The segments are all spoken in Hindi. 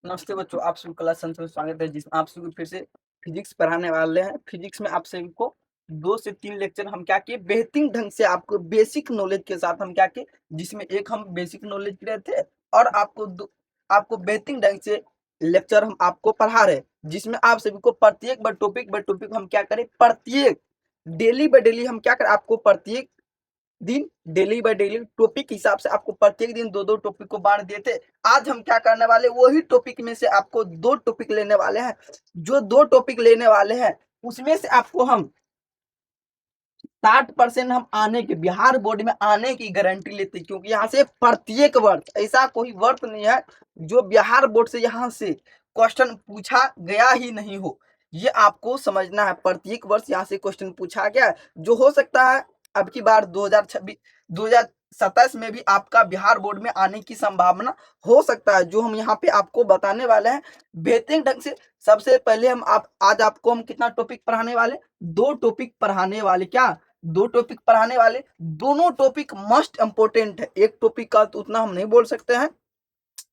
नमस्ते बच्चों, आप सभी क्लास संत में स्वागत है जिसमें आप सभी को फिर से फिजिक्स पढ़ाने वाले हैं। फिजिक्स में आप सभी को 2 से 3 लेक्चर हम क्या किए, बेहतरीन ढंग से आपको बेसिक नॉलेज के साथ हम क्या किए, जिसमें एक हम बेसिक नॉलेज किए थे और आपको बेहतरीन ढंग से लेक्चर हम आपको पढ़ा रहे, जिसमें आप सभी को प्रत्येक बार टॉपिक हम क्या करें, प्रत्येक डेली बाय डेली हम क्या करें, आपको प्रत्येक दिन डेली बाय डेली टॉपिक के हिसाब से आपको प्रत्येक दिन 2-2 टॉपिक को बांट दिए थे। आज हम क्या करने वाले, वही टॉपिक में से आपको 2 टॉपिक लेने वाले हैं। जो 2 टॉपिक लेने वाले हैं उसमें से आपको हम 60% हम आने के बिहार बोर्ड में आने की गारंटी लेते हैं, क्योंकि यहाँ से प्रत्येक वर्ष ऐसा कोई वर्ष नहीं है जो बिहार बोर्ड से यहाँ से क्वेश्चन पूछा गया ही नहीं हो। ये आपको समझना है, प्रत्येक वर्ष यहाँ से क्वेश्चन पूछा गया, जो हो सकता है अब की बार 2026 2027 में भी आपका बिहार बोर्ड में आने की संभावना हो सकता है, जो हम यहाँ पे आपको बताने वाले हैं बेहतरीन ढंग से। सबसे पहले आज आपको हम कितना टॉपिक पढ़ाने वाले, 2 टॉपिक पढ़ाने वाले। क्या 2 टॉपिक पढ़ाने वाले? दोनों टॉपिक मोस्ट इंपोर्टेंट है। एक टॉपिक का तो उतना हम नहीं बोल सकते हैं,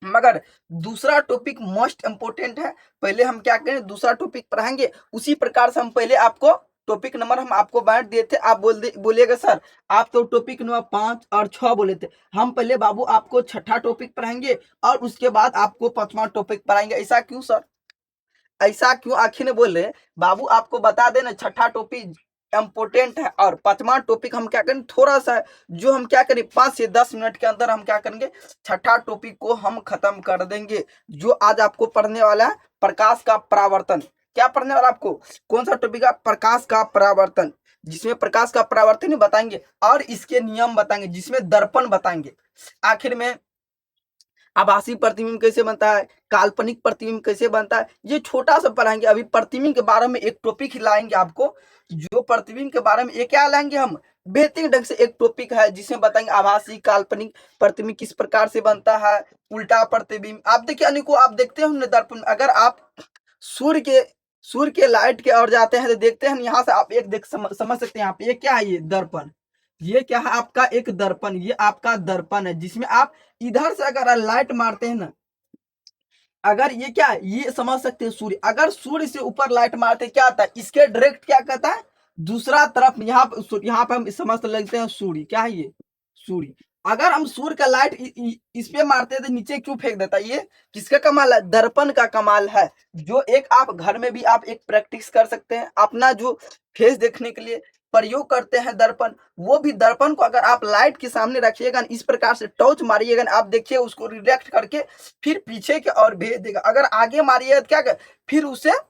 मगर दूसरा टॉपिक मोस्ट इंपोर्टेंट है। पहले हम क्या करें, दूसरा टॉपिक पढ़ाएंगे। उसी प्रकार से हम पहले आपको टॉपिक नंबर हम आपको बांट दिए थे। आप बोलिएगा सर आप तो टॉपिक नंबर 5 और 6 बोले थे। हम पहले बाबू आपको छठा टॉपिक पढ़ाएंगे और उसके बाद आपको 5वां टॉपिक पढ़ाएंगे। ऐसा क्यों सर, ऐसा क्यों आखिर में बोल रहे बाबू? आपको बता देना छठा टॉपिक इंपोर्टेंट है और 5वां टॉपिक हम क्या करें, थोड़ा सा जो हम क्या करें 5 से 10 मिनट के अंदर हम क्या करेंगे, छठा टॉपिक को हम खत्म कर देंगे। जो आज आपको पढ़ने वाला है प्रकाश का परावर्तन। क्या पढ़ने वाला आपको, कौन सा टॉपिक है? प्रकाश का परावर्तन, जिसमें प्रकाश का परावर्तन ही बताएंगे और इसके नियम बताएंगे, जिसमें दर्पण बताएंगे। आखिर में आभासी प्रतिबिंब कैसे बनता है, काल्पनिक प्रतिबिंब कैसे बनता है, ये छोटा सा पढ़ाएंगे। अभी प्रतिबिंब के बारे में एक टॉपिक लाएंगे आपको, जो प्रतिबिंब के बारे में ये क्या लाएंगे हम, बेहतरीन ढंग से एक टॉपिक है जिसमें बताएंगे आभासी काल्पनिक प्रतिबिंब किस प्रकार से बनता है, उल्टा प्रतिबिंब। आप देखिए अनिको, आप देखते हो दर्पण, अगर आप सूर्य के सूर्य के लाइट के ओर जाते हैं तो देखते हैं यहाँ से आप एक समझ सकते हैं। आप ये क्या है, ये दर्पण, ये क्या है आपका एक दर्पण, ये आपका दर्पण है, जिसमें आप इधर से अगर लाइट मारते हैं ना, अगर ये क्या है, ये समझ सकते हैं सूर्य, अगर सूर्य से ऊपर लाइट मारते क्या आता है, इसके डायरेक्ट क्या कहता है, दूसरा तरफ यहाँ पे हम समझ लगते हैं सूर्य। क्या है ये, सूर्य। अगर हम सूर्य का लाइट इस पे मारते हैं तो नीचे क्यों फेंक देता है? ये किसका कमाल है, दर्पण का कमाल है। जो एक आप घर में भी आप एक प्रैक्टिस कर सकते हैं, अपना जो फेस देखने के लिए प्रयोग करते हैं दर्पण, वो भी दर्पण को अगर आप लाइट के सामने रखिएगा, इस प्रकार से टॉर्च मारिएगा, आप देखिए उसको रिफ्लेक्ट करके फिर पीछे के और भेज देगा। अगर आगे मारिएगा तो क्या कर, फिर उसे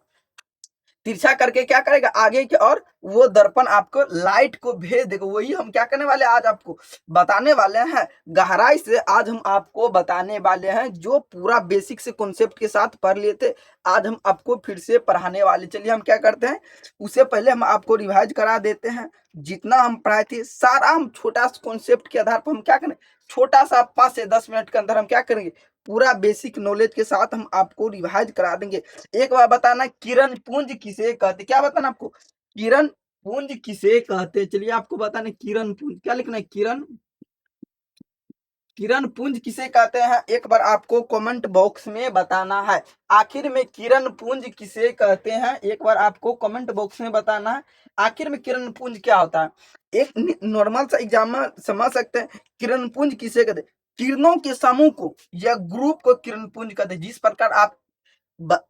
तिरछा करके क्या करेगा, आगे की और वो दर्पण आपको लाइट को भेज देगा। वही हम क्या करने वाले, आज आपको बताने वाले हैं गहराई से। आज हम आपको बताने वाले हैं जो पूरा बेसिक से कॉन्सेप्ट के साथ पढ़ लिए थे, आज हम आपको फिर से पढ़ाने वाले। चलिए हम क्या करते हैं, उससे पहले हम आपको रिवाइज करा देते हैं। जितना हम पढ़ाए थे सारा हम छोटा सा कॉन्सेप्ट के आधार पर हम क्या करें, छोटा सा 5 से 10 मिनट के अंदर हम क्या करेंगे, पूरा बेसिक नॉलेज के साथ हम आपको रिवाइज करा देंगे। एक बार बताना, किरण पुंज किसे कहते, क्या बताना आपको, किरण पुंज किसे कहते? चलिए आपको बताना किरण पुंज, क्या लिखना है, किरण पुंज किसे कहते हैं, एक बार आपको कमेंट बॉक्स में बताना है। आखिर में किरण पुंज किसे कहते हैं, एक बार आपको कमेंट बॉक्स में बताना है। आखिर में किरण पुंज क्या होता है, एक नॉर्मल सा एग्जाम में समझ सकते हैं। किरण पुंज किसे कहते हैं, किरणों के समूह को या ग्रुप को किरण पुंज कहते हैं। जिस प्रकार आप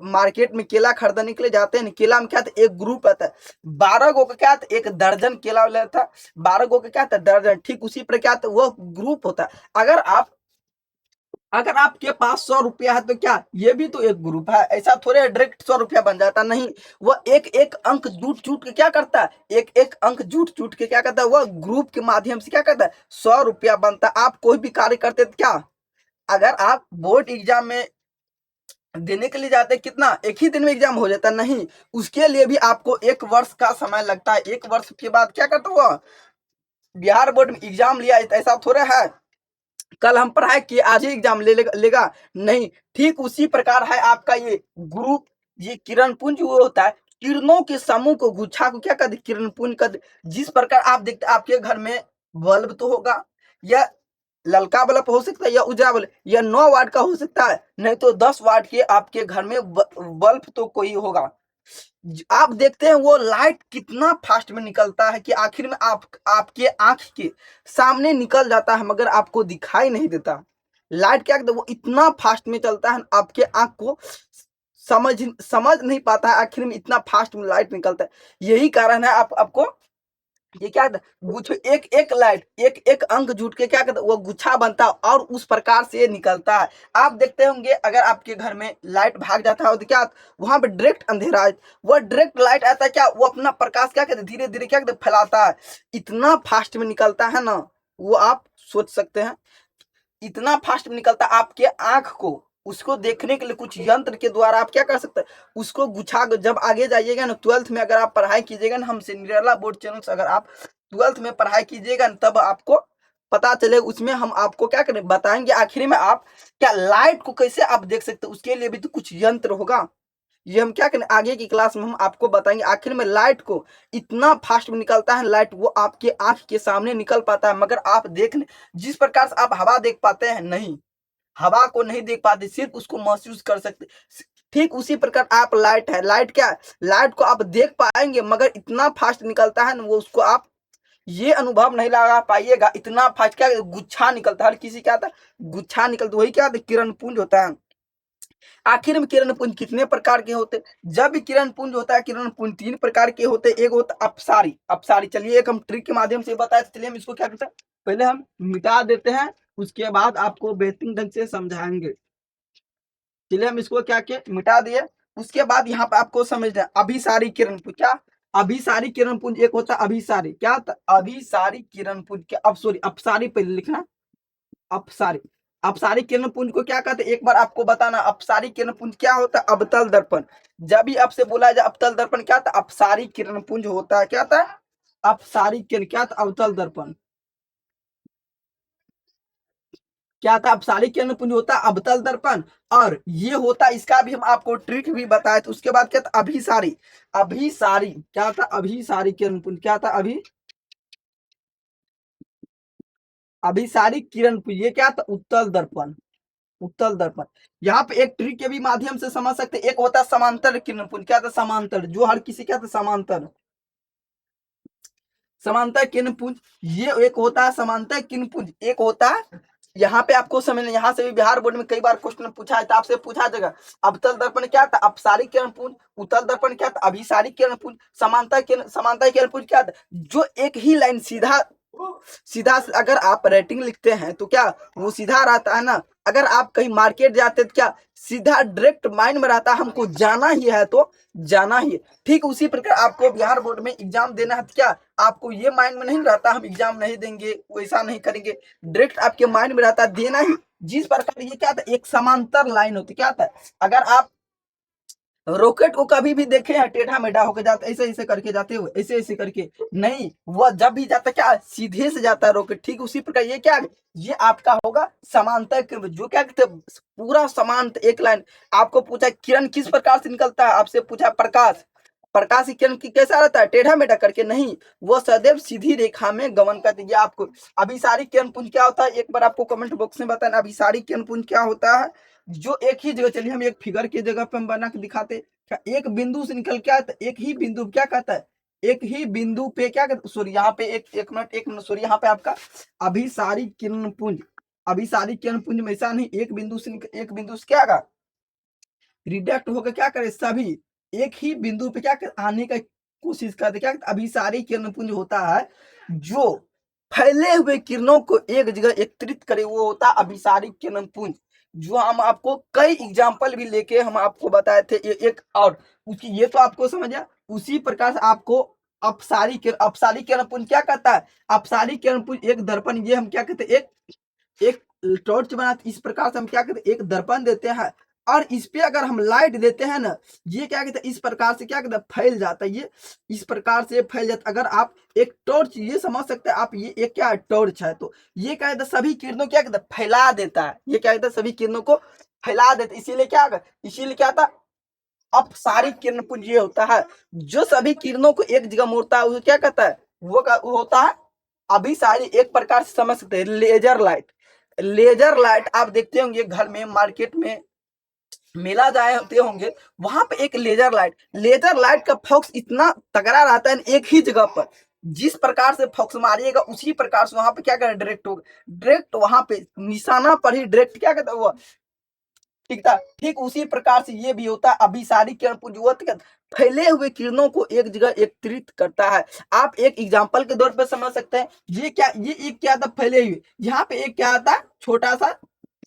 मार्केट में केला खरीदने के लिए जाते हैं, केला में क्या था, एक ग्रुप आता है, 12 गो का क्या था, एक दर्जन केला लेता था, 12 गो का क्या था, दर्जन। ठीक उसी पर क्या था, वो ग्रुप होता है। अगर आपके पास 100 रुपया है तो क्या, ये भी तो एक ग्रुप है। ऐसा थोड़े डायरेक्ट 100 रुपया बन जाता नहीं, वो एक एक अंक जूट जूट के क्या करता है, एक एक अंक जूट जूट के क्या करता है, वह ग्रुप के माध्यम से क्या करता है, 100 रुपया बनता है। आप कोई भी कार्य करते तो क्या, अगर आप बोर्ड एग्जाम में देने के लिए जाते, कितना एक ही दिन में एग्जाम हो जाता नहीं, उसके लिए भी आपको 1 वर्ष का समय लगता है। 1 वर्ष के बाद क्या करता हुआ, बिहार बोर्ड में एग्जाम लिया, ऐसा थोड़ा है कल हम पढ़ाए कि आज ही एग्जाम लेगा नहीं। ठीक उसी प्रकार है आपका ये ग्रुप, ये किरण पुंज वो होता है, किरणों के समूह को गुच्छा को क्या कहते, किरण पुंज कहते। जिस प्रकार आप देखते आपके घर में बल्ब तो होगा, या ललका बल्ब हो सकता है या उजला बल्ब, या 9 वाट का हो सकता है, नहीं तो 10 वाट के आपके घर में बल्ब तो कोई होगा। आप देखते हैं वो लाइट कितना फास्ट में निकलता है कि आखिर में आपके आंख के सामने निकल जाता है मगर आपको दिखाई नहीं देता। लाइट क्या कहते हैं, वो इतना फास्ट में चलता है आपके आंख को समझ समझ नहीं पाता है, आखिर में इतना फास्ट में लाइट निकलता है। यही कारण है आपको ये क्या कहते हैं, गुच्छ एक एक लाइट एक एक अंक जुट के क्या कहते हैं वो गुच्छा बनता है और उस प्रकार से ये निकलता है। आप देखते होंगे अगर आपके घर में लाइट भाग जाता है तो क्या वहां पे डायरेक्ट अंधेरा है, वो डायरेक्ट लाइट आता है क्या वो अपना प्रकाश क्या कहते हैं धीरे धीरे क्या कहते हैं फैलाता है, इतना फास्ट में निकलता है ना, वो आप सोच सकते हैं इतना फास्ट में निकलता है आपके आंख को उसको देखने के लिए कुछ यंत्र के द्वारा आप क्या कर सकते हैं उसको गुच्छा जब आगे जाइएगा ना 12th में अगर आप पढ़ाई कीजिएगा ना हमसे निराला बोर्ड चैनल से अगर आप 12th में पढ़ाई कीजिएगा ना तब आपको पता चलेगा, उसमें हम आपको क्या करें बताएंगे आखिर में आप क्या लाइट को कैसे आप देख सकते हैं, उसके लिए भी तो कुछ यंत्र होगा। ये हम क्या करें आगे की क्लास में हम आपको बताएंगे आखिर में लाइट को इतना फास्ट में निकलता है लाइट वो आपके आंख के सामने निकल पाता है मगर आप देख जिस प्रकार से आप हवा देख पाते हैं नहीं, हवा को नहीं देख पाते सिर्फ उसको महसूस कर सकते। ठीक उसी प्रकार आप लाइट है, लाइट क्या है, लाइट को आप देख पाएंगे मगर इतना फास्ट निकलता है ना वो उसको आप ये अनुभव नहीं लगा पाइएगा, इतना फास्ट क्या गुच्छा निकलता है, हर किसी क्या आता है गुच्छा निकलता, वही क्या किरण पुंज होता है। आखिर में किरण पुंज कितने प्रकार के होते हैं, जब भी किरण पुंज होता है किरण पुंज 3 प्रकार के होते हैं, एक होता है अपसारी, अपसारी चलिए एक हम ट्रिक के माध्यम से बताए, चलिए हम इसको क्या करते हैं पहले हम मिटा देते हैं उसके बाद आपको बेहतरीन ढंग से समझाएंगे। चलिए हम इसको क्या के मिटा दिए, उसके बाद यहाँ पे आपको समझना है अभिसारी किरण पुंज, क्या अभिसारी किरण पुंज एक होता है अभिसारी, क्या अभिसारी किरण पुंज क्या अब सॉरी अपसारी पहले लिखना, अपसारी, अपसारी किरण पुंज को क्या कहते हैं एक बार आपको बताना, अपसारी किरण पुंज क्या होता है अवतल दर्पण, जब भी आपसे बोला जाए अवतल दर्पण क्या था अपसारी किरण पुंज होता है, क्या था अपसारी किरण क्या था अवतल दर्पण, क्या था अपसारी किरण पुंज होता है अवतल दर्पण, और ये होता है इसका भी हम आपको ट्रिक भी बताए थे। उसके बाद क्या था अभिसारी, अभिसारी क्या था अभिसारी किरण पुंज क्या था अभिसारी किरण पुंज ये क्या था उत्तल दर्पण, उत्तल दर्पण। यहाँ पे एक ट्रिक के भी माध्यम से समझ सकते, एक होता है समांतर किरण पुंज, क्या था समांतर, जो हर किसी क्या था समांतर, समांतर किरण पुंज ये एक होता है समांतर किरण पुंज, एक होता है यहाँ पे आपको समझना, यहाँ से भी बिहार बोर्ड में कई बार क्वेश्चन पूछा है तो आपसे पूछा जाएगा अवतल दर्पण क्या था अपसारी किरण पुंज, उत्तल दर्पण क्या था अभिसारी किरण पुंज, समांतर किरण पुंज क्या था जो एक ही लाइन सीधा सीधा अगर आप रेटिंग लिखते हैं तो क्या वो सीधा रहता है ना, अगर आप कहीं मार्केट जाते तो क्या सीधा डायरेक्ट माइंड में रहता है हमको जाना ही है तो जाना ही है। ठीक उसी प्रकार आपको बिहार बोर्ड में एग्जाम देना है तो क्या आपको ये माइंड में नहीं रहता हम एग्जाम नहीं देंगे वैसा नहीं करेंगे, डायरेक्ट आपके माइंड में रहता देना ही। जिस प्रकार ये क्या था एक समांतर लाइन होती क्या था, अगर आप रॉकेट को कभी भी देखे हैं टेढ़ा मेढ़ा होकर जाता ऐसे ऐसे करके जाते हुए ऐसे ऐसे करके नहीं, वह जब भी जाता क्या सीधे से जाता है रॉकेट, ठीक उसी प्रकार ये क्या ये आपका होगा समांतर किरण जो क्या कहते हैं पूरा समांतर एक लाइन। आपको पूछा किरण किस प्रकार से निकलता है, आपसे पूछा प्रकाश, प्रकाश की किरण की कैसा रहता है टेढ़ा मेढ़ा करके नहीं, वो सदैव सीधी रेखा में गमन करती है। आपको अभिसारी किरण पुंज क्या होता है एक बार आपको कमेंट बॉक्स में बताना अभिसारी किरण पुंज क्या होता है, जो एक ही जगह, चलिए हम एक फिगर की जगह पे हम बना के दिखाते, क्या एक बिंदु से निकल के आता एक ही बिंदु क्या कहता है एक ही बिंदु पे क्या कहते सॉरी यहाँ पे एक मिनट सॉरी यहाँ पे आपका अभिसारी किरण पुंज, अभिसारी किरण पुंज में ऐसा नहीं एक बिंदु से क्या होगा रिडक्ट होकर क्या करे सभी एक ही बिंदु पे क्या कर आने का कोशिश करते, क्या अभिसारी किरण पुंज होता है जो फैले हुए किरणों को एक जगह एकत्रित करे वो होता है अभिसारी किरण पुंज, जो हम आपको कई एग्जाम्पल भी लेके हम आपको बताए थे एक और उसकी ये तो आपको समझ आया। उसी प्रकार से आपको अपसारी किरण पुंज क्या कहता है, अपसारी किरण पुंज एक दर्पण, ये हम क्या कहते हैं एक टॉर्च बनाते इस प्रकार से हम क्या कहते हैं एक दर्पण देते हैं और इस पे अगर हम लाइट देते हैं ना ये क्या कहते हैं इस प्रकार से क्या कहते हैं फैल जाता है, ये इस प्रकार से फैल जाता है। अगर आप एक टॉर्च ये समझ सकते हैं आप ये एक क्या है टॉर्च है तो ये क्या कहते हैं सभी किरणों क्या कहते हैं फैला देता है, ये क्या कहते हैं सभी किरणों को फैला देता है, इसीलिए क्या इसीलिए क्या था अपसारी किरण पुंज ये होता है जो सभी किरणों को एक जगह मोड़ता है, उसे क्या कहता है वो होता है अभिसारी। एक प्रकार से समझ सकते हैं लेजर लाइट, लेजर लाइट आप देखते होंगे घर में, मार्केट में, मेला जाए होते होंगे, वहां पे एक लेजर लाइट का फोकस इतना तगड़ा रहता है एक ही जगह पर। जिस प्रकार से फोकस मारिएगा उसी प्रकार से वहां पे क्या करें, डायरेक्ट होगा, डायरेक्ट वहां पे निशाना पर ही डायरेक्ट क्या कहता है, ठीक था। ठीक उसी प्रकार से ये भी होता है, अभिसारी किरण पुंज फैले हुए किरणों को एक जगह एकत्रित करता है। आप एक एग्जांपल के तौर पर समझ सकते हैं, ये एक क्या था, फैले हुए, यहाँ पे एक क्या था, छोटा सा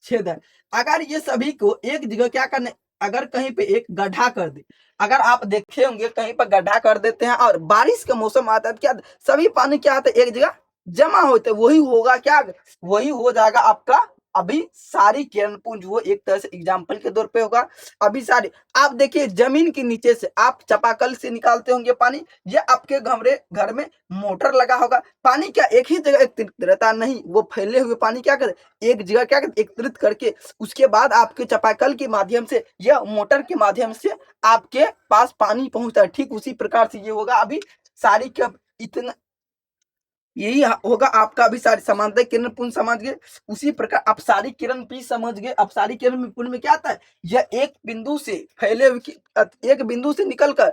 छेद है। अगर ये सभी को एक जगह क्या करने, अगर कहीं पे एक गड्ढा कर दे, अगर आप देखे होंगे कहीं पर गड्ढा कर देते हैं और बारिश का मौसम आता है, क्या सभी पानी क्या आता है, एक जगह जमा होते, वही होगा क्या, वही हो जाएगा आपका अभी सारी किरण पुंज। वो एक तरह से एग्जाम्पल के तौर पे होगा अभी सारी। आप देखिए जमीन के नीचे से आप चापाकल से निकालते होंगे पानी, या आपके घर में मोटर लगा होगा, पानी क्या एक ही जगह एकत्रित रहता नहीं, वो फैले हुए पानी क्या करे, एक जगह क्या करे, एकत्रित करके उसके बाद आपके चापाकल के माध्यम से या मोटर के माध्यम से आपके पास पानी पहुंचता है। ठीक उसी प्रकार से ये होगा अभी सारी क्या, इतना यही होगा आपका अभी सारी समांतर किरण पुंज समझ गए। उसी प्रकार आप सारी किरण भी समझ गए। अब सारी किरण पुंज में क्या आता है, यह एक बिंदु से फैले हुए, एक बिंदु से निकलकर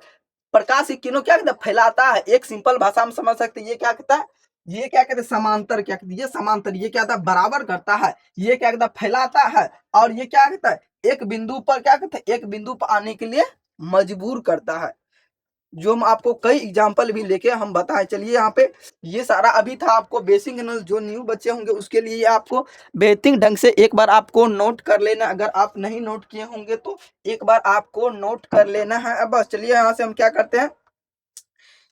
प्रकाश की किरणों क्या कहता है, फैलाता है। एक सिंपल भाषा में समझ सकते हैं, ये क्या कहता है, ये क्या कहते हैं, समांतर, क्या कहते हैं, ये समांतर, ये क्या कहता है, बराबर करता है, ये क्या कहता है, फैलाता है, और ये क्या कहता है, एक बिंदु पर क्या कहता है, एक बिंदु पर आने के लिए मजबूर करता है। जो हम आपको कई एग्जाम्पल भी लेके हम बताएं। चलिए यहाँ पे ये सारा अभी था आपको बेसिक नॉलेज, जो न्यू बच्चे होंगे उसके लिए आपको बेहतरीन ढंग से एक बार आपको नोट कर लेना। अगर आप नहीं नोट किए होंगे तो एक बार आपको नोट कर लेना है। अब बस चलिए यहाँ से हम क्या करते हैं,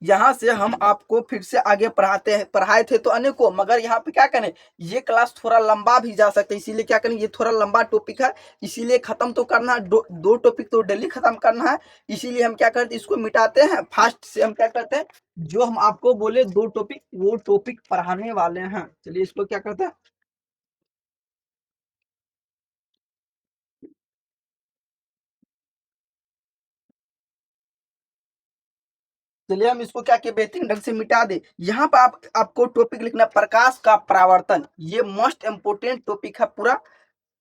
यहाँ से हम आपको फिर से आगे पढ़ाते हैं। पढ़ाए थे तो अनेकों, मगर यहाँ पे क्या करें, ये क्लास थोड़ा लंबा भी जा सकते हैं, इसीलिए क्या करें, ये थोड़ा लंबा टॉपिक है, इसीलिए खत्म तो करना है, दो टॉपिक तो डेली खत्म करना है। इसीलिए हम क्या करते हैं, इसको मिटाते हैं फास्ट से। हम क्या करते हैं, जो हम आपको बोले दो टॉपिक, वो टॉपिक पढ़ाने वाले हैं। चलिए इसको क्या करते हैं, चलिए हम इसको क्या किए, बेहतरीन ढंग से मिटा दे। यहाँ पर आपको टॉपिक लिखना, प्रकाश का परावर्तन, ये मोस्ट इंपोर्टेंट टॉपिक है पूरा।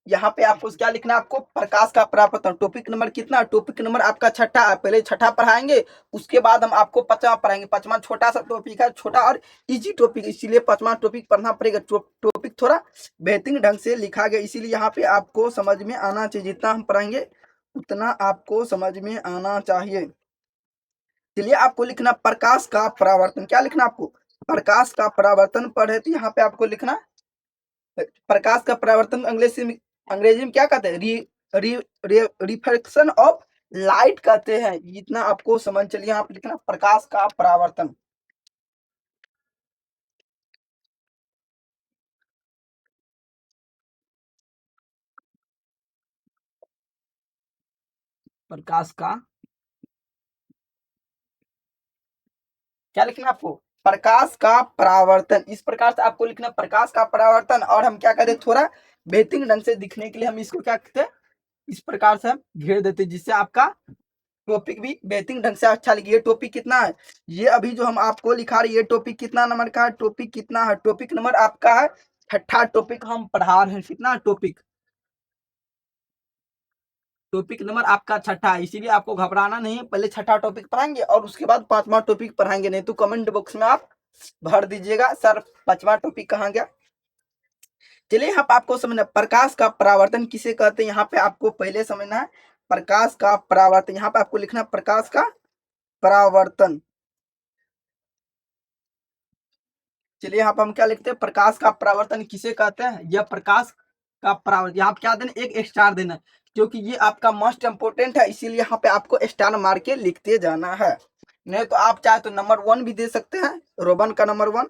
यहाँ पे आपको क्या लिखना है, आपको प्रकाश का परावर्तन। टॉपिक नंबर कितना, टॉपिक नंबर आपका छठा है। पहले छठा पढ़ाएंगे, उसके बाद हम आपको पांचवा पढ़ाएंगे। पांचवा छोटा सा टॉपिक है, छोटा और इजी टॉपिक, इसीलिए पांचवा टॉपिक पढ़ना पड़ेगा। टॉपिक थोड़ा बेहतरीन ढंग से लिखा गया, इसीलिए यहाँ पे आपको समझ में आना चाहिए। जितना हम पढ़ाएंगे उतना आपको समझ में आना चाहिए। चलिए आपको लिखना प्रकाश का परावर्तन। क्या लिखना आपको, प्रकाश का परावर्तन पढ़े तो यहाँ पे आपको लिखना प्रकाश का परावर्तन अंग्रेजी में क्या कहते हैं, रिफ्लेक्शन ऑफ लाइट कहते हैं। इतना आपको समझ, चलिए यहाँ पे लिखना प्रकाश का परावर्तन। प्रकाश का क्या लिखना आपको, प्रकाश का परावर्तन। इस प्रकार से आपको लिखना प्रकाश का परावर्तन। और हम क्या कहते हैं, थोड़ा बेहतरीन ढंग से दिखने के लिए हम इसको क्या कहते हैं, इस प्रकार से हम घेर देते हैं, जिससे आपका टॉपिक भी बेहतरीन ढंग से अच्छा लगे। ये टॉपिक कितना है, ये अभी जो हम आपको लिखा रहे, ये टॉपिक कितना नंबर का है, टॉपिक कितना है, टॉपिक नंबर आपका है छठा टॉपिक हम पढ़ा रहे हैं। कितना टॉपिक, टॉपिक नंबर आपका छठा है, इसीलिए आपको घबराना नहीं है। पहले छठा टॉपिक पढ़ाएंगे और उसके बाद पांचवा टॉपिक पढ़ाएंगे। नहीं तो कमेंट बॉक्स में आप भर दीजिएगा सर पांचवा टॉपिक कहाँ गया। चलिए यहाँ पे आपको समझना प्रकाश का परावर्तन किसे कहते हैं। यहाँ पे आपको पहले समझना है प्रकाश का परावर्तन। यहाँ पे आपको लिखना प्रकाश का परावर्तन। चलिए यहाँ पर हम क्या लिखते हैं, प्रकाश का परावर्तन किसे कहते हैं, यह प्रकाश का परावर्तन। यहाँ पे क्या देना, एक स्टार देना, क्योंकि ये आपका मोस्ट इंपोर्टेंट है, इसीलिए यहाँ पे आपको स्टार मार के लिखते जाना है। नहीं तो आप चाहे तो नंबर 1 भी दे सकते हैं, रोमन का नंबर 1।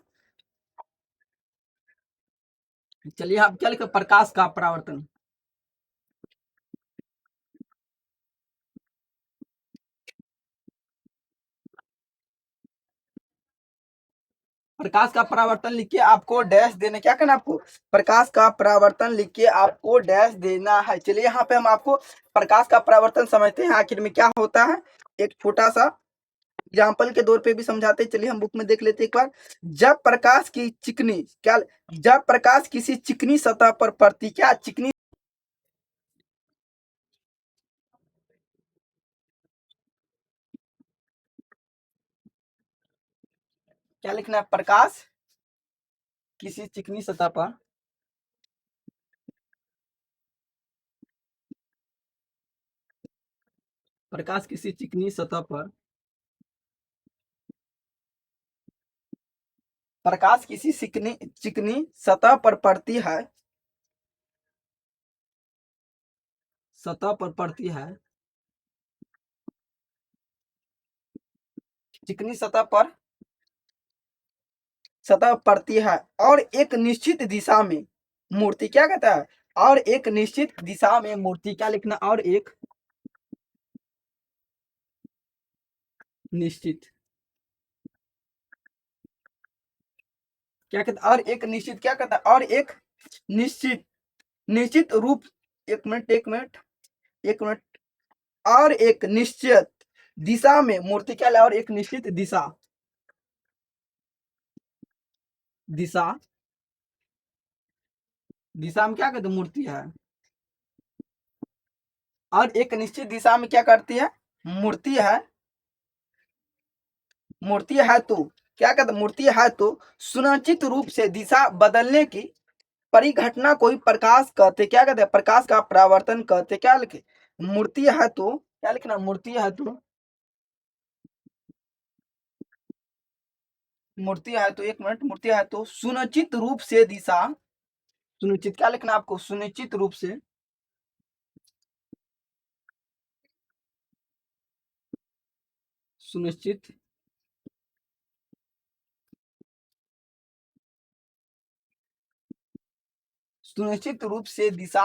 चलिए आप क्या लिखे, प्रकाश का परावर्तन। प्रकाश का परावर्तन लिख के आपको डैश देना, क्या करना आपको, प्रकाश का परावर्तन लिख के आपको डैश देना है। चलिए यहाँ पे हम आपको प्रकाश का परावर्तन समझते हैं आखिर में क्या होता है। एक छोटा सा एग्जाम्पल के तौर पे भी समझाते हैं, चलिए हम बुक में देख लेते हैं एक बार। जब प्रकाश की चिकनी क्या, जब प्रकाश किसी चिकनी सतह पर पड़ती, क्या चिकनी, क्या लिखना है, प्रकाश किसी चिकनी सतह पर, प्रकाश किसी चिकनी सतह पर, प्रकाश किसी चिकनी चिकनी सतह पर पड़ती है, सतह पर पड़ती है, चिकनी सतह पड़ती है और एक निश्चित दिशा में मूर्ति, क्या कहता है, और एक निश्चित दिशा में मूर्ति, क्या लिखना, और एक निश्चित, क्या कहता है, और एक निश्चित, क्या कहता है, और एक निश्चित, निश्चित रूप, एक मिनट एक मिनट एक मिनट, और एक निश्चित दिशा में मूर्ति, क्या है, और एक निश्चित दिशा, दिशा, दिशा में क्या कहते हैं, मूर्ति है, और एक निश्चित दिशा में क्या करती है, मूर्ति है, मूर्ति है तो, क्या कहते, मूर्ति है तो सुनिश्चित रूप से दिशा बदलने की परिघटना को ही प्रकाश कहते, क्या कहते हैं, प्रकाश का परावर्तन कहते, क्या लिखे, मूर्ति है तो, क्या लिखना, मूर्ति है तो, मूर्ति है तो, एक मिनट, मूर्ति है तो सुनिश्चित रूप से दिशा, सुनिश्चित, क्या लिखना आपको, सुनिश्चित रूप से, सुनिश्चित, सुनिश्चित रूप से दिशा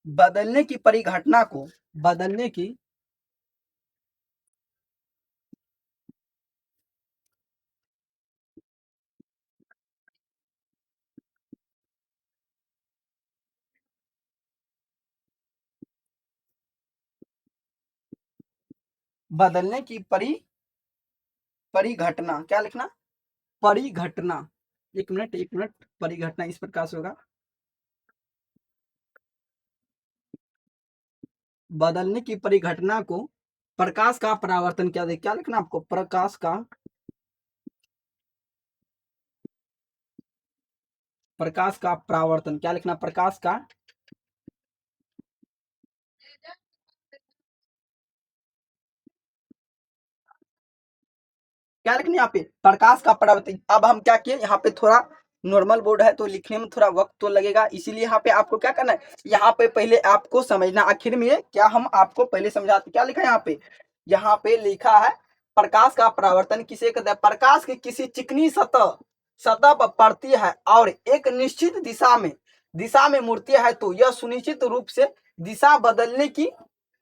बदलने की परिघटना को, बदलने की, बदलने की परिघटना, क्या लिखना, परिघटना, एक मिनट, परिघटना इस प्रकार से होगा, बदलने की परिघटना को प्रकाश का परावर्तन, क्या दे, क्या लिखना आपको, प्रकाश का, प्रकाश का परावर्तन, क्या लिखना, प्रकाश का, क्या लिखना यहाँ पे, प्रकाश का परावर्तन। अब हम क्या किए, यहाँ पे थोड़ा नॉर्मल बोर्ड है तो लिखने में थोड़ा वक्त तो लगेगा, इसीलिए यहाँ पे आपको क्या करना है, यहाँ पे पहले आपको समझना, आखिर में क्या हम आपको पहले समझाते, क्या लिखा है यहाँ पे, यहाँ पे लिखा है प्रकाश का परावर्तन किसे कहते हैं, प्रकाश की किसी चिकनी सतह, सतह पर पड़ती है और एक निश्चित दिशा में मूर्ति है तो यह सुनिश्चित रूप से दिशा बदलने की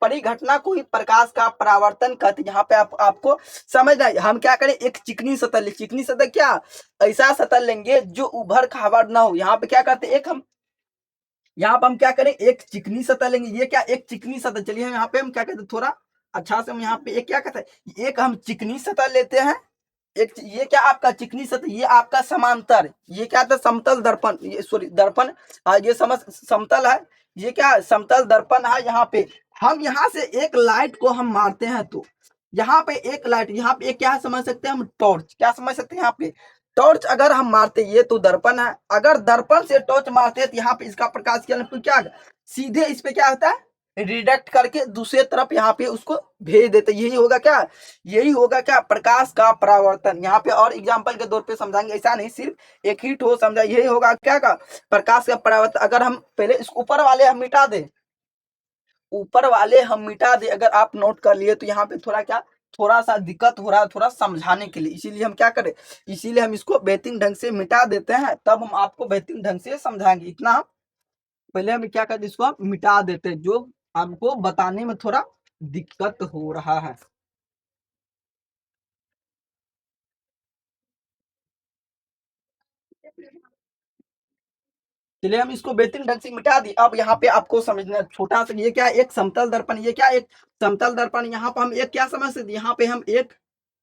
परिघटना को ही प्रकाश का परावर्तन कहते हैं। यहाँ पे आपको समझना है, हम क्या करें, एक चिकनी सतह ले, चिकनी सतह क्या, ऐसा सतह लेंगे जो उभर खावर ना हो, यहाँ पे क्या करते हैं, एक हम, यहाँ पे हम क्या करें, एक चिकनी सतह लेंगे, ये क्या, एक चिकनी सतह, चलिए हम यहाँ पे हम क्या कहते हैं, थोड़ा अच्छा से हम यहाँ पे एक क्या कहते हैं, एक हम चिकनी सतह लेते हैं, एक ये क्या आपका चिकनी सतह, ये आपका समांतर, ये क्या था, समतल दर्पण, ये सॉरी दर्पण, ये समझ समतल है, ये क्या समतल दर्पण है, यहाँ पे हम यहाँ से एक लाइट को हम मारते हैं तो यहाँ पे एक लाइट, यहाँ पे एक क्या समझ सकते हैं हम, टॉर्च, क्या समझ सकते हैं यहाँ पे, टॉर्च अगर हम मारते, ये तो दर्पण है, अगर दर्पण से टॉर्च मारते हैं तो यहाँ पे इसका प्रकाश क्या सीधे इस पे क्या होता है, रिडक्ट करके दूसरे तरफ यहाँ पे उसको भेज देते, यही होगा क्या, यही होगा क्या, प्रकाश का परावर्तन। यहाँ पे और एग्जांपल के तौर पे समझाएंगे, ऐसा नहीं सिर्फ एक ही ठोस समझा, यही होगा क्या का, प्रकाश का परावर्तन। अगर हम पहले इस ऊपर वाले हम मिटा दे, ऊपर वाले हम मिटा दे, अगर आप नोट कर लिए तो यहाँ पे थोड़ा क्या, थोड़ा सा दिक्कत हो रहा है थोड़ा समझाने के लिए, इसीलिए हम क्या करें, इसीलिए हम इसको बेहतरीन ढंग से मिटा देते हैं, तब हम आपको बेहतरीन ढंग से समझाएंगे, इतना हम पहले हम क्या करते, इसको मिटा देते हैं जो हमको बताने में थोड़ा दिक्कत हो रहा है। चलिए हम इसको बेहतरीन ढंग से मिटा दिए। अब यहाँ पे आपको समझना है, छोटा सा ये क्या है, एक समतल दर्पण, ये क्या है, एक समतल दर्पण। यहाँ पे हम एक क्या समझ सकते हैं, यहाँ पे हम एक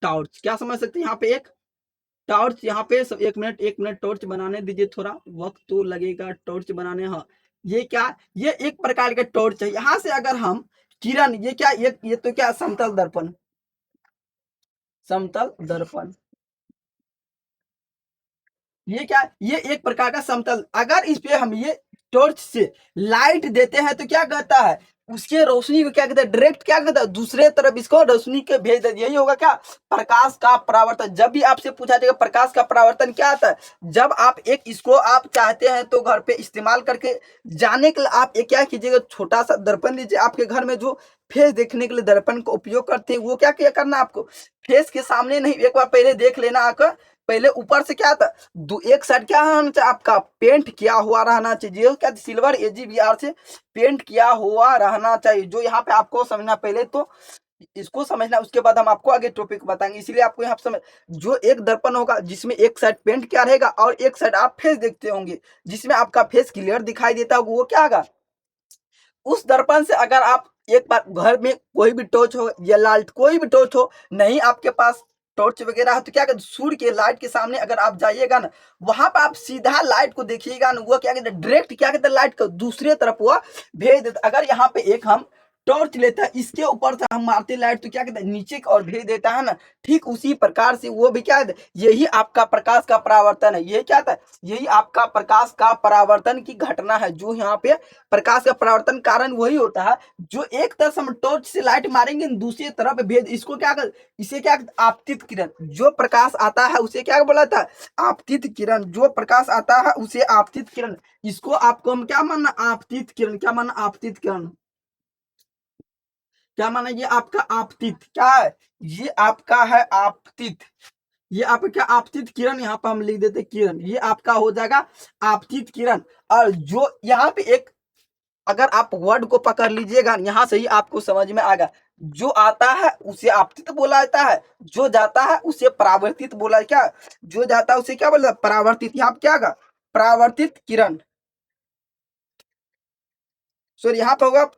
टॉर्च क्या समझ सकते हैं, यहाँ पे एक टॉर्च। यहाँ पे सब 1 मिनट टॉर्च बनाने दीजिए, थोड़ा वक्त तो लगेगा टॉर्च बनाने। हाँ, ये क्या, ये एक प्रकार का टॉर्च है। यहाँ से अगर हम किरण, ये क्या, ये तो क्या समतल दर्पण, समतल दर्पण, ये क्या, ये एक प्रकार का समतल। अगर इस पे हम ये टॉर्च से लाइट देते हैं तो क्या कहता है, उसके रोशनी को क्या कहता है, डायरेक्ट क्या कहता है, दूसरे तरफ इसको रोशनी के भेज देती है। यही होगा क्या, प्रकाश का परावर्तन। जब भी आपसे पूछा जाएगा प्रकाश का परावर्तन क्या आता है, जब आप एक इसको आप चाहते हैं तो घर पे इस्तेमाल करके जाने के लिए आप एक क्या कीजिएगा, छोटा सा दर्पण लीजिए। आपके घर में जो फेस देखने के लिए दर्पण का उपयोग करते हैं, वो क्या करना आपको, फेस के सामने नहीं, एक बार पहले देख लेना आकर। पहले ऊपर से क्या था, एक साइड क्या रहना चाहिए आपका, पेंट किया हुआ रहना चाहिए। क्या सिल्वर एजीबीआर से पेंट किया हुआ रहना चाहिए। जो यहाँ पे आपको समझना, पहले तो इसको समझना, उसके बाद हम आपको आगे टॉपिक बताएंगे। इसीलिए आपको यहाँ समझ, जो एक दर्पण होगा जिसमें एक साइड पेंट किया रहेगा और एक साइड आप फेस देखते होंगे, जिसमें आपका फेस क्लियर दिखाई देता होगा, वो क्या होगा, उस दर्पण से अगर आप एक बार घर में कोई भी टॉर्च हो या लाइट, कोई भी टॉर्च हो, नहीं आपके पास टॉर्च वगैरह है, तो क्या कहते, सूर्य के लाइट के सामने अगर आप जाइएगा ना, वहां पर आप सीधा लाइट को देखिएगा ना, वो क्या कहते हैं, डायरेक्ट क्या कहते हैं, लाइट को दूसरे तरफ वो भेज देता। अगर यहाँ पे एक हम टॉर्च लेता है, इसके ऊपर से हम मारते लाइट, तो क्या कहते हैं, नीचे की ओर भेज देता है ना। ठीक उसी प्रकार से वो भी क्या है, यही आपका प्रकाश का परावर्तन है। ये क्या था, यही आपका प्रकाश का परावर्तन की घटना है। जो यहाँ पे प्रकाश का परावर्तन कारण वही होता है, जो एक तरफ हम टॉर्च से लाइट मारेंगे, दूसरी तरफ भेज, इसको क्या कर, इसे क्या, आपतित किरण। जो प्रकाश आता है उसे क्या बोला था, आपतित किरण। जो प्रकाश आता है उसे आपतित किरण। इसको आपको हम क्या मानना, आपतित किरण, क्या मानना, आपतित किरण, क्या माना, ये आपका आपतित क्या है, ये आपका है आपतित। ये आपका क्या, आपतित किरण। यहाँ पर हम लिख देते किरण, ये आपका हो जाएगा आपतित किरण। और जो यहाँ पे एक, अगर आप वर्ड को पकड़ लीजिएगा, यहां से ही आपको समझ में आएगा। जो आता है उसे आपतित बोला जाता है, जो जाता है उसे परावर्तित बोला, क्या, जो जाता है उसे क्या बोला, परावर्तित। यहाँ पे क्या होगा, परावर्तित किरण। सॉरी, यहाँ पे होगा,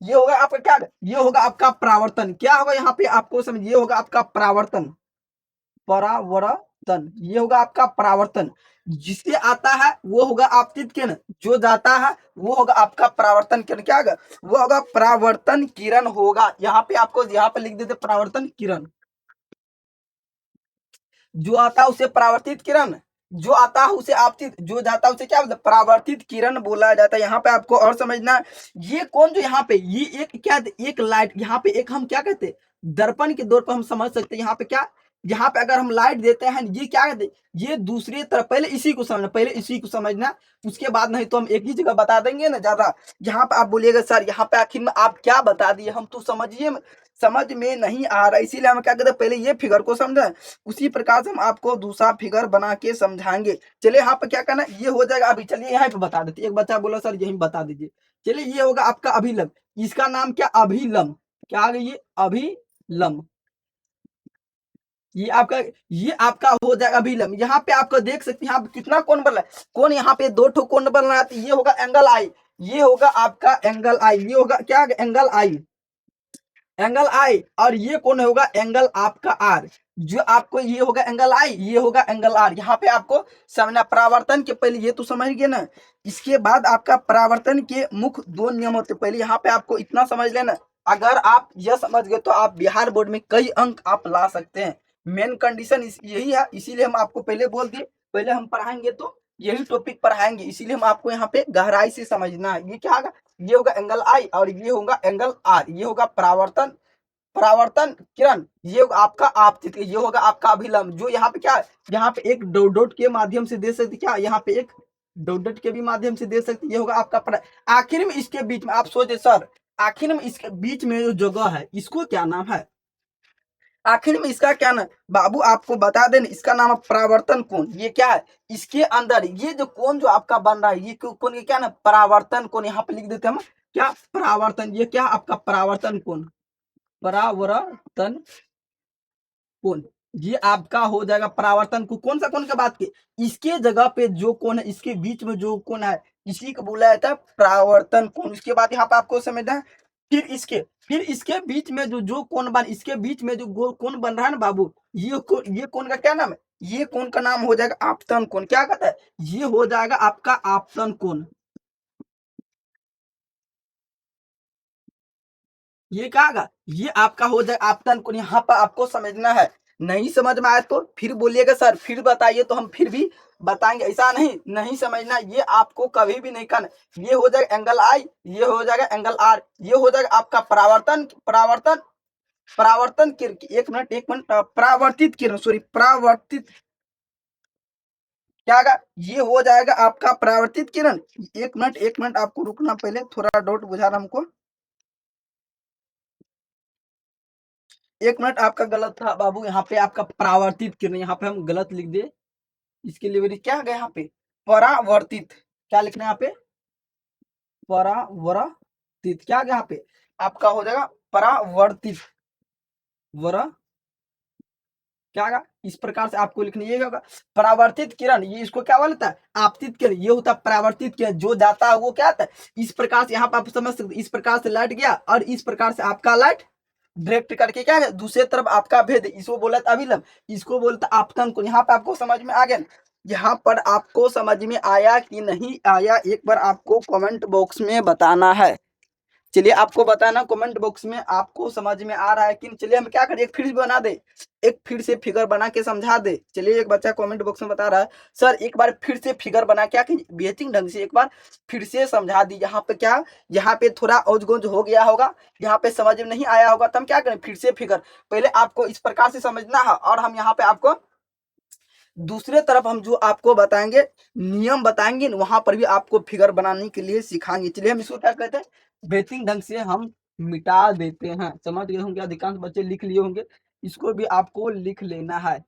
ये होगा आपका क्या, ये होगा आपका परावर्तन। क्या होगा यहाँ पे आपको समझ, ये होगा आपका परावर्तन, परावर्तन, ये होगा आपका परावर्तन। जिससे आता है वो होगा आपतित किरण, जो जाता है वो होगा आपका परावर्तन किरण। क्या होगा, वो होगा परावर्तन किरण होगा। यहाँ पे आपको, यहाँ पे लिख देते परावर्तन किरण। जो आता है उसे परावर्तित किरण, जो आता है उसे आपतित, जो जाता है उसे क्या बोलते हैं, परावर्तित किरण बोला जाता है। यहाँ पे आपको और समझना है, ये कौन, जो यहाँ पे ये एक क्या, एक लाइट, यहाँ पे एक हम क्या कहते हैं, दर्पण के दौर पर हम समझ सकते हैं। यहाँ पे क्या, यहाँ पे अगर हम लाइट देते हैं, ये क्या कहते हैं, ये दूसरी तरफ, पहले इसी को समझना, पहले इसी को समझना, उसके बाद नहीं तो हम एक ही जगह बता देंगे ना ज्यादा। यहाँ पे आप बोलिएगा सर यहाँ पे आखिर में आप क्या बता दिए, हम तो समझिए, समझ में नहीं आ रहा, इसीलिए हम क्या कहते हैं, पहले ये फिगर को समझें, उसी प्रकार से हम आपको दूसरा फिगर बना के समझाएंगे। चलिए यहाँ पे क्या करना, ये हो जाएगा अभी। चलिए यहाँ पे बता देते, एक बच्चा बोला सर यही बता दीजिए। चलिए ये होगा आपका अभिलंब, इसका नाम क्या, अभिलंब, क्या आ गई, ये अभिलंब। ये आपका हो जाएगा अभिलंब। यहाँ पे आपको देख सकते हैं, यहाँ पे कितना कोण बन रहा है, कोण यहाँ पे दो ठो कोण बन रहा है। तो ये होगा एंगल आई, ये होगा आपका एंगल आई, ये होगा क्या, एंगल आई, एंगल आई। और ये कौन होगा, एंगल आपका आर। जो आपको ये होगा एंगल आई, ये होगा एंगल आर। यहाँ पे आपको समझना, परावर्तन के पहले ये तो समझ गए ना, इसके बाद आपका परावर्तन के मुख्य दो नियम होते। पहले यहाँ पे आपको इतना समझ लेना, अगर आप यह समझ गए तो आप बिहार बोर्ड में कई अंक आप ला सकते हैं। मेन कंडीशन यही है, इसीलिए हम आपको पहले बोल दिए, पहले हम पढ़ाएंगे तो यही टॉपिक पढ़ाएंगे, इसीलिए हम आपको यहाँ पे गहराई से समझना है। ये क्या होगा, ये होगा एंगल आई और ये होगा एंगल आर। ये होगा परावर्तन, परावर्तन किरण, ये होगा आपका आपतित, ये होगा आपका अभिलंब। जो यहाँ पे क्या है, यहाँ पे एक डॉट डॉट के माध्यम से दे सकते, क्या यहाँ पे एक डॉट डॉट के भी माध्यम से दे सकते। ये होगा आपका आखिर में इसके बीच में आप सोचे सर, आखिर में इसके बीच में जो जगह है इसको क्या नाम है, आखिर में इसका क्या नाम, बाबू आपको बता दें, इसका नाम है परावर्तन कोण। ये क्या है, इसके अंदर ये जो कोण जो आपका बन रहा है, ये कोण ये क्या ना, परावर्तन कोण। यहाँ पे लिख देते हैं हम क्या, परावर्तन, ये क्या आपका परावर्तन कोण, परावर्तन कोण। ये आपका हो जाएगा परावर्तन कोण। कौन सा कोण का बात की? इसके जगह पे जो कोण है, इसके बीच में जो कोण है, इसी को बोला जाता है परावर्तन कोण। उसके बाद यहाँ पे आपको समझना है, फिर इसके बीच में जो कोण बन, इसके बीच में जो कोण बन रहा है ना बाबू, ये कोण का क्या नाम है? ये कोण का नाम हो जाएगा आपतन कोण। क्या कहता है? ये हो जाएगा आपका आपतन कोण। ये क्या होगा? ये आपका हो जाए आपतन कोण। यहाँ पर आपको समझना है। नहीं समझ में आए तो फिर बोलिएगा सर फिर बताइए, तो हम फिर भी बताएंगे। ऐसा नहीं नहीं समझना, ये आपको कभी भी नहीं करना। ये हो जाएगा एंगल आई, ये हो जाएगा एंगल आर, ये हो जाएगा आपका परावर्तन किरण। एक मिनट परावर्तित किरण, सॉरी परावर्तित, क्या होगा? ये हो जाएगा आपका परावर्तित किरण। एक मिनट आपको रुकना, पहले थोड़ा डाउट बुझा रहा हमको। एक मिनट आपका गलत था बाबू, यहाँ पे आपका परावर्तित किरण, यहाँ पे हम गलत लिख दे। इसके लिए क्या आ गया यहाँ पे? परावर्तित। क्या लिखना है यहाँ पे? परावर्तित। क्या आ गया यहाँ पे? आपका हो जाएगा परावर्तित। वर क्या होगा? इस प्रकार से आपको लिखना ये होगा परावर्तित किरण। ये इसको क्या बोलता है? आपतित किरण। ये होता है परावर्तित किरण, जो जाता है वो क्या आता है? इस प्रकार से यहाँ पे आप समझ सकते, इस प्रकार से लाइट गया और इस प्रकार से आपका लाइट डायरेक्ट करके क्या है, दूसरे तरफ आपका भेद। इसको बोला था अभिलंब, इसको बोलता आपतन को। यहाँ पे आपको समझ में आ गया? यहाँ पर आपको समझ में आया कि नहीं आया, एक बार आपको कमेंट बॉक्स में बताना है। चलिए आपको बताना कमेंट बॉक्स में, आपको समझ में आ रहा है कि नहीं। चलिए हम क्या करें, एक फिर से बना दे, एक फिर से फिगर बना के समझा दे। चलिए एक बच्चा कमेंट बॉक्स में बता रहा है सर एक बार फिर से फिगर बना क्या कि बेहतरीन ढंग से एक बार फिर से समझा दी। यहाँ पे क्या, यहाँ पे थोड़ा औज गोज हो गया होगा, यहाँ पे समझ में नहीं आया होगा, तो हम क्या करें फिर से फिगर। पहले आपको इस प्रकार से समझना है और हम यहाँ पे आपको दूसरे तरफ हम जो आपको बताएंगे, नियम बताएंगे, वहां पर भी आपको फिगर बनाने के लिए सिखाएंगे। चलिए हम इसको क्या कहते हैं, बेहतरीन ढंग से हम मिटा देते हैं। समझ गए होंगे, अधिकांश बच्चे लिख लिए होंगे, इसको भी आपको लिख लेना है।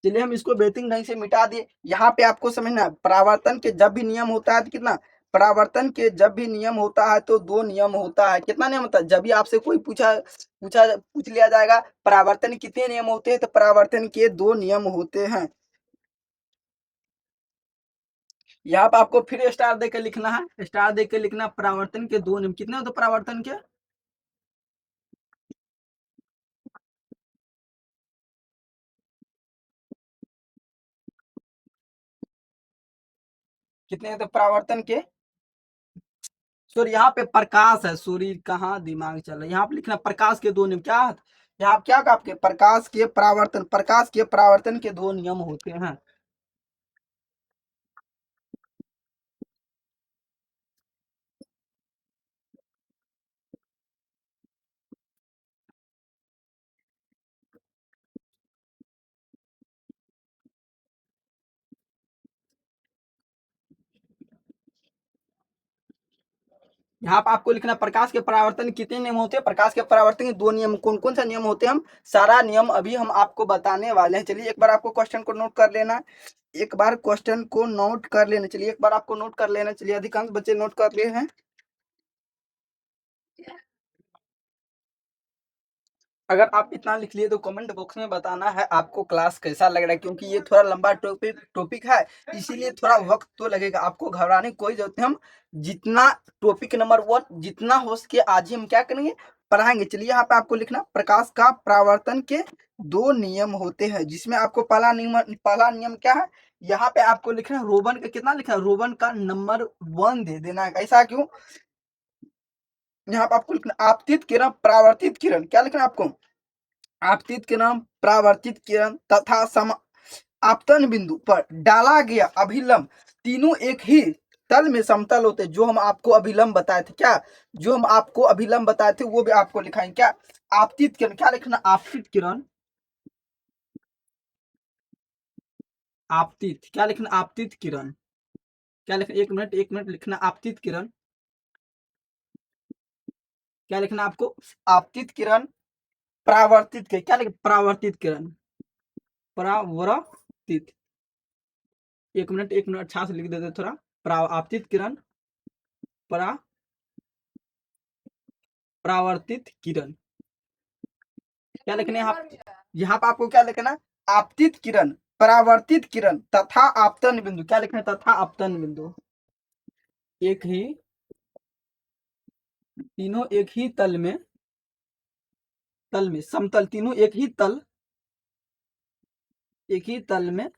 चलिए हम इसको बेहतरीन ढंग से मिटा दिए। यहाँ पे आपको समझना है, परावर्तन के जब भी नियम होता है तो कितना, परावर्तन के जब भी नियम होता है तो दो नियम होता है। कितना नियम होता है? जब भी आपसे कोई पूछ लिया जाएगा परावर्तन के कितने नियम होते हैं, तो परावर्तन के दो नियम होते हैं। यहाँ पे आपको फिर स्टार देकर लिखना है, स्टार देकर लिखना परावर्तन के दो नियम। कितने होते परावर्तन के? कितने होते परावर्तन के? सूर्य, यहाँ पे प्रकाश है, सूर्य कहाँ दिमाग चल रहा है। यहाँ पे लिखना प्रकाश के दो नियम। क्या है? यहाँ क्या कहा आपके, प्रकाश के परावर्तन के दो नियम होते हैं। यहाँ पे आपको लिखना प्रकाश के परावर्तन के कितने नियम होते हैं, प्रकाश के परावर्तन के दो नियम। कौन कौन सा नियम होते हैं, हम सारा नियम अभी हम आपको बताने वाले हैं। चलिए एक बार आपको क्वेश्चन को नोट कर लेना, एक बार क्वेश्चन को नोट कर लेना। चलिए एक बार आपको नोट कर लेना। चलिए अधिकांश बच्चे नोट कर लिए हैं। अगर आप इतना लिख लिए तो कमेंट बॉक्स में बताना है आपको क्लास कैसा लग रहा है, क्योंकि ये थोड़ा लंबा टॉपिक है, इसीलिए थोड़ा वक्त तो लगेगा। आपको घबराने की कोई जरूरत नहीं, हम जितना टॉपिक नंबर 1 जितना हो सके आज ही हम क्या करेंगे, पढ़ाएंगे। चलिए यहाँ पे आपको लिखना प्रकाश का परावर्तन के दो नियम होते हैं, जिसमें आपको पहला नियम क्या है, यहाँ पे आपको लिखना है रोमन का कितना लिखना है, रोमन का नंबर 1 दे देना है। ऐसा क्यों? यहाँ पे आपको लिखना आपतित किरण परावर्तित किरण। क्या लिखना है आपको? आपतित किरण परावर्तित किरण तथा सम आपतन बिंदु पर डाला गया अभिलंब, तीनों एक ही तल में समतल होते। जो हम आपको अभिलंब बताए थे, क्या जो हम आपको अभिलंब बताए थे वो भी आपको लिखाएंगे। क्या आपतित किरण, क्या लिखना आपतित किरण, आपतित क्या लिखना आपतित किरण, क्या लिखना, एक मिनट लिखना आपतित किरण। क्या लिखना आपको? आपतित किरण परावर्तित किरण। क्या लिखना परावर्तित किरण, परावर्तित। एक मिनट अच्छा से लिख देते थोड़ा। आपतित किरण परावर्तित किरण। क्या लिखने यहाँ पे आपको क्या लिखना? आपतित किरण, परावर्तित किरण तथा आपतन बिंदु। क्या लिखना? तथा आपतन बिंदु। एक ही, तीनों एक ही तल में, समतल, तीनों एक ही तल में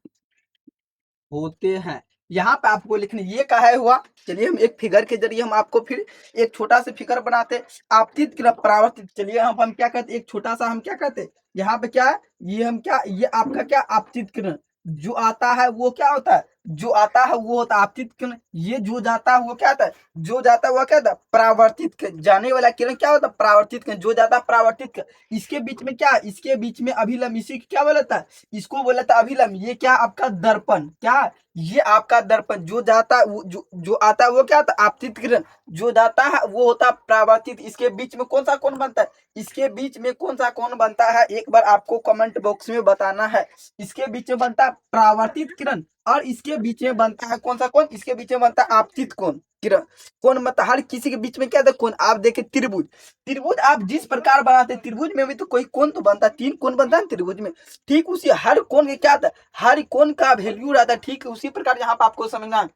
होते हैं। यहाँ पे आपको लिखना, ये का है हुआ। चलिए हम एक फिगर के जरिए हम आपको फिर एक छोटा सा फिगर बनाते हैं। आपतित किरण, परावर्तित। चलिए हम क्या कहते हैं, एक छोटा सा हम क्या कहते हैं, यहाँ पे क्या है, ये हम क्या, ये आपका क्या, आपतित किरण। जो आता है वो क्या होता है, जो आता है वो होता है आपतित किरण। ये जो जाता है वो क्या होता है, जो जाता है वो क्या होता है, परावर्तित किरण। जाने वाला किरण क्या होता है, परावर्तित किरण। जो जाता है परावर्तित किरण। इसके बीच में क्या, इसके बीच में अभिलंब, इसी को क्या बोला था, इसको बोला था अभिलंब। ये क्या आपका दर्पण, क्या, ये आपका दर्पण। जो जाता है वो, जो आता है वो क्या होता है, आपतित किरण। जो जाता है वो होता है परावर्तित। इसके बीच में कौन सा कोण बनता है, इसके बीच में कौन सा कोण बनता है, एक बार आपको कमेंट बॉक्स में बताना है। इसके बीच में बनता है परावर्तित किरण, और इसके बीच में बनता है कौन सा कोण, इसके बीच में बनता है आपतित कोण किरण। कौन मतलब हर किसी के बीच में क्या था, कोण। आप देखे त्रिभुज, त्रिभुज आप जिस प्रकार बनाते हैं, त्रिभुज में भी तो कोई कोण तो बनता है, 3 कोण बनता है त्रिभुज में। ठीक उसी हर कोण के क्या था, हर कोण का वैल्यू रहता है। ठीक उसी प्रकार यहाँ पे आपको समझना है,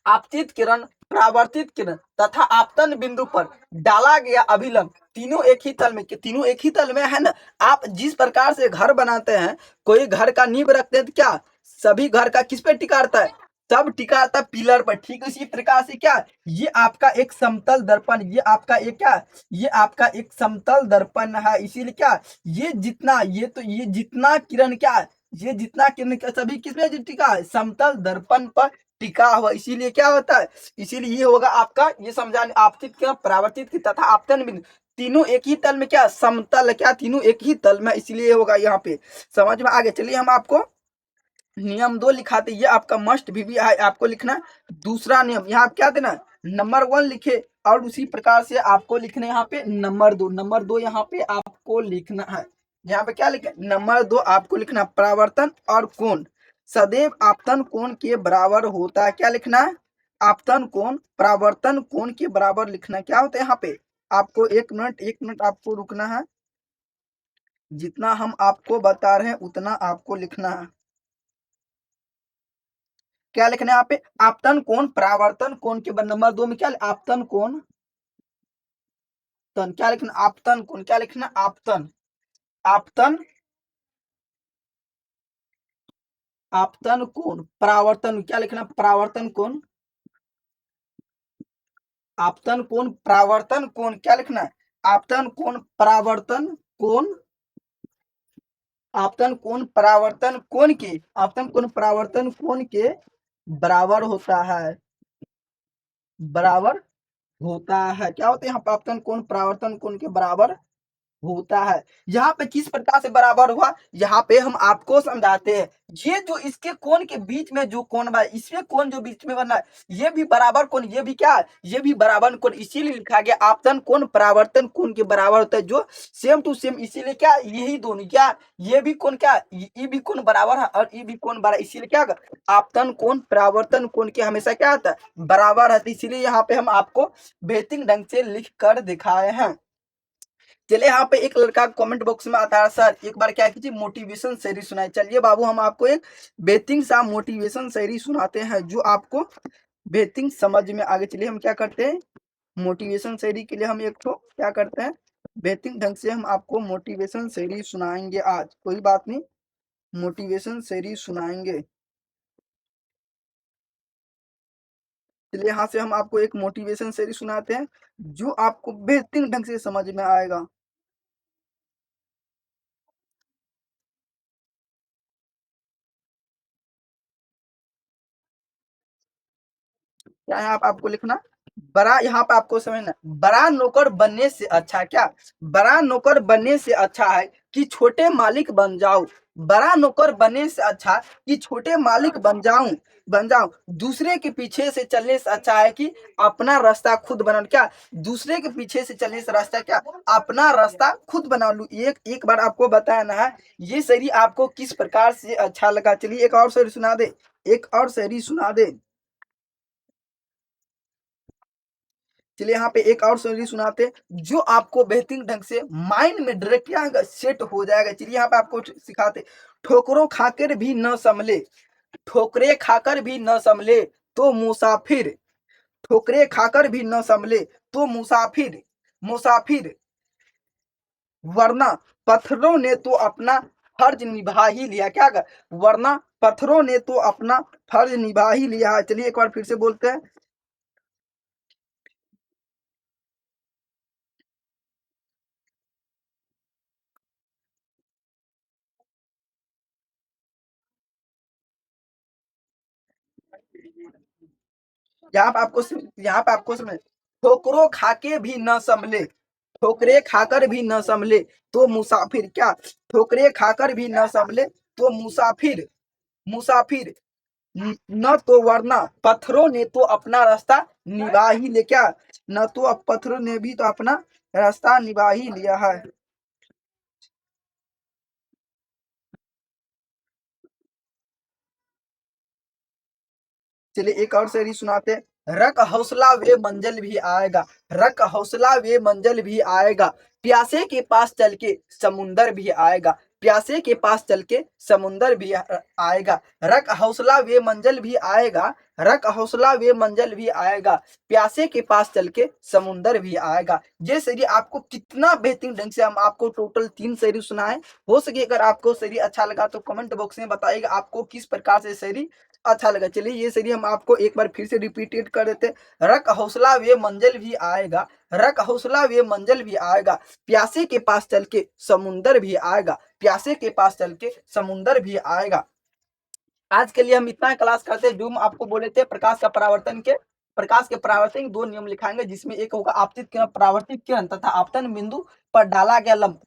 आपतित किरण, परावर्तित किरण तथा आपतन बिंदु पर डाला गया अभिलंब, तीनों एक ही तल में, तीनों एक ही तल में है ना। आप जिस प्रकार से घर बनाते हैं, कोई घर का नींव रखते हैं तो क्या, सभी घर का किस पे टिका रहता है, सब टिका रहता है पिलर पर। ठीक इसी प्रकार से क्या, ये आपका एक समतल दर्पण, ये आपका एक क्या, ये आपका एक समतल दर्पण है। इसीलिए क्या, ये जितना, ये जितना किरण क्या, ये जितना किरण सभी किसमें टिका है, समतल दर्पण पर टिका हुआ। इसीलिए क्या होता है, इसीलिए ये होगा आपका, ये समझाने, आपतित किरण, परावर्तित किरण तथा आपतन बिंदु, तीनों एक ही तल में क्या, समतल क्या, तीनों एक ही तल में, इसलिए होगा यहाँ पे। समझ में आगे। चलिए हम आपको नियम 2 लिखाते, ये आपका मस्ट भी है, आपको लिखना दूसरा नियम। यहाँ क्या देना, नंबर 1 लिखे, और उसी प्रकार से आपको लिखना यहाँ पे नंबर 2, नंबर 2 यहाँ पे आपको लिखना है। यहाँ पे क्या लिखे, नंबर 2 आपको लिखना, परावर्तन और कोण सदैव आपतन कोण के बराबर होता है। क्या लिखना है, आपतन कोण परावर्तन कोण के बराबर लिखना। क्या होता है यहाँ पे, आपको 1 मिनट आपको रुकना है। जितना हम आपको बता रहे हैं उतना आपको लिखना है। क्या लिखना है यहाँ पे, आपतन कोण परावर्तन कोण के नंबर 2 में क्या, आपतन कोण, तन क्या लिखना, आपतन कोण, क्या लिखना, आपतन, आपतन, आपतन कोण परावर्तन, क्या लिखना, परावर्तन कोण, आपतन कोण परावर्तन कोण, क्या लिखना है, आपतन कोण परावर्तन कोण, आपतन कोण परावर्तन कोण के, आपतन कोण परावर्तन कोण के बराबर होता है, बराबर होता है। क्या होता है यहाँ पे, आपतन कोण परावर्तन कोण के बराबर होता है। यहाँ पे किस प्रकार से बराबर हुआ, यहाँ पे हम आपको समझाते हैं। ये जो इसके कोण के बीच में जो कोण बना, इसमें कोण जो बीच में बना है, ये भी बराबर कोण, ये भी क्या है, ये भी बराबर कोण। इसीलिए लिखा गया आपतन कोण परावर्तन कोण के बराबर होता है, जो सेम टू सेम। इसीलिए क्या, यही दोनों क्या, ये भी कोण क्या, ये भी कोण बराबर है और ये भी कोण बराबर। इसीलिए क्या, आपतन कोण परावर्तन कोण के हमेशा क्या आता है, बराबर है। इसीलिए यहाँ पे हम आपको बेहतरीन ढंग से लिख कर दिखाए हैं। चलिए यहाँ पे एक लड़का कमेंट बॉक्स में आता है, सर एक बार क्या कीजिए, मोटिवेशन शायरी सुनाए। चलिए बाबू, हम आपको एक बेहतरीन सा मोटिवेशन शायरी सुनाते हैं, जो आपको बेहतरीन समझ में आगे। चलिए हम क्या करते हैं, मोटिवेशन शायरी के लिए हम एक तो क्या करते हैं, बेहतरीन ढंग से हम आपको मोटिवेशन शायरी सुनाएंगे। आज कोई बात नहीं, मोटिवेशन शायरी सुनाएंगे। चलिए यहाँ से हम आपको एक मोटिवेशन शायरी सुनाते हैं, जो आपको बेहतरीन ढंग से समझ में आएगा। क्या है, आप आपको लिखना, बड़ा, यहाँ पे आपको समझना, बड़ा नौकर बनने से अच्छा क्या, बड़ा नौकर बनने से अच्छा है कि छोटे मालिक बन जाओ। बड़ा नौकर बनने से अच्छा कि छोटे मालिक बन जाऊं। दूसरे के पीछे से चलने से अच्छा है कि अपना रास्ता खुद बना लूं। क्या, दूसरे के पीछे से चलने से रास्ता क्या, अपना रास्ता खुद बना लूं। एक एक बार आपको बताना है, ये शायरी आपको किस प्रकार से अच्छा लगा। चलिए एक और शायरी सुना दे, एक और शायरी सुना दे। चलिए यहाँ पे एक और स्टोरी सुनाते हैं, जो आपको बेहतरीन ढंग से माइंड में डायरेक्ट क्या होगा, सेट हो जाएगा। चलिए यहाँ पे आपको सिखाते, ठोकरों खाकर भी न संभले, ठोकरे खाकर भी न संभले तो मुसाफिर, ठोकरे खाकर भी न संभले तो मुसाफिर, मुसाफिर वरना पत्थरों ने तो अपना फर्ज निभा ही लिया। क्या कर, वरना पत्थरों ने तो अपना फर्ज निभा ही लिया है। चलिए एक बार फिर से बोलते हैं, यहाँ पे आपको समझ, ठोकरों खाके भी न संभले, ठोकरे खाकर भी न संभले तो मुसाफिर, क्या, ठोकरे खाकर भी न संभले तो मुसाफिर, मुसाफिर न तो वरना पत्थरों ने तो अपना रास्ता निभा ही ले, क्या, न तो अब पत्थरों ने भी तो अपना रास्ता निभा ही लिया है। चलिए एक और शायरी सुनाते हैं, रख हौसला वे मंजिल भी आएगा, रख हौसला वे मंजिल भी आएगा, प्यासे के पास चल के समुंदर भी आएगा, प्यासे के पास चल के समुंदर भी आएगा, रख हौसला वे मंजिल भी आएगा, रख हौसला वे मंजिल भी आएगा, प्यासे के पास चल के समुंदर भी आएगा। ये शायरी आपको कितना बेहतरीन ढंग से हम आपको टोटल 3 शायरी सुनाए। हो सके अगर आपको शायरी अच्छा लगा तो कमेंट बॉक्स में बताइएगा आपको किस प्रकार से शायरी अच्छा लगा। चलिए ये शायरी हम आपको एक बार फिर से रिपीटेड कर देते, रख हौसला वे मंजिल भी आएगा, रख हौसला वे मंजिल भी आएगा, प्यासे के पास चल के समुंदर भी आएगा, प्यासे के पास चल के समुंदर भी आएगा। आज के लिए हम इतना क्लास करते हैं, जो हम आपको बोले थे प्रकाश का परावर्तन के, प्रकाश के परावर्तन के 2 नियम लिखाएंगे, जिसमें एक होगा आपतित किरण, परावर्तित किरण तथा आपतन बिंदु पर डाला गया लंब,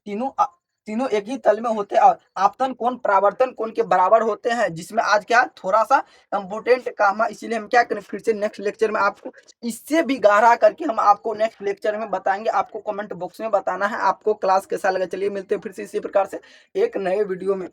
तीनों एक ही तल में होते हैं, और आपतन कोण परावर्तन कोण के बराबर होते हैं। जिसमें आज क्या थोड़ा सा इंपोर्टेंट काम है, इसीलिए हम क्या करें, फिर से नेक्स्ट लेक्चर में आपको इससे भी गहरा करके हम आपको नेक्स्ट लेक्चर में बताएंगे। आपको कमेंट बॉक्स में बताना है आपको क्लास कैसा लगा। चलिए मिलते हैं फिर से इसी प्रकार से एक नए वीडियो में।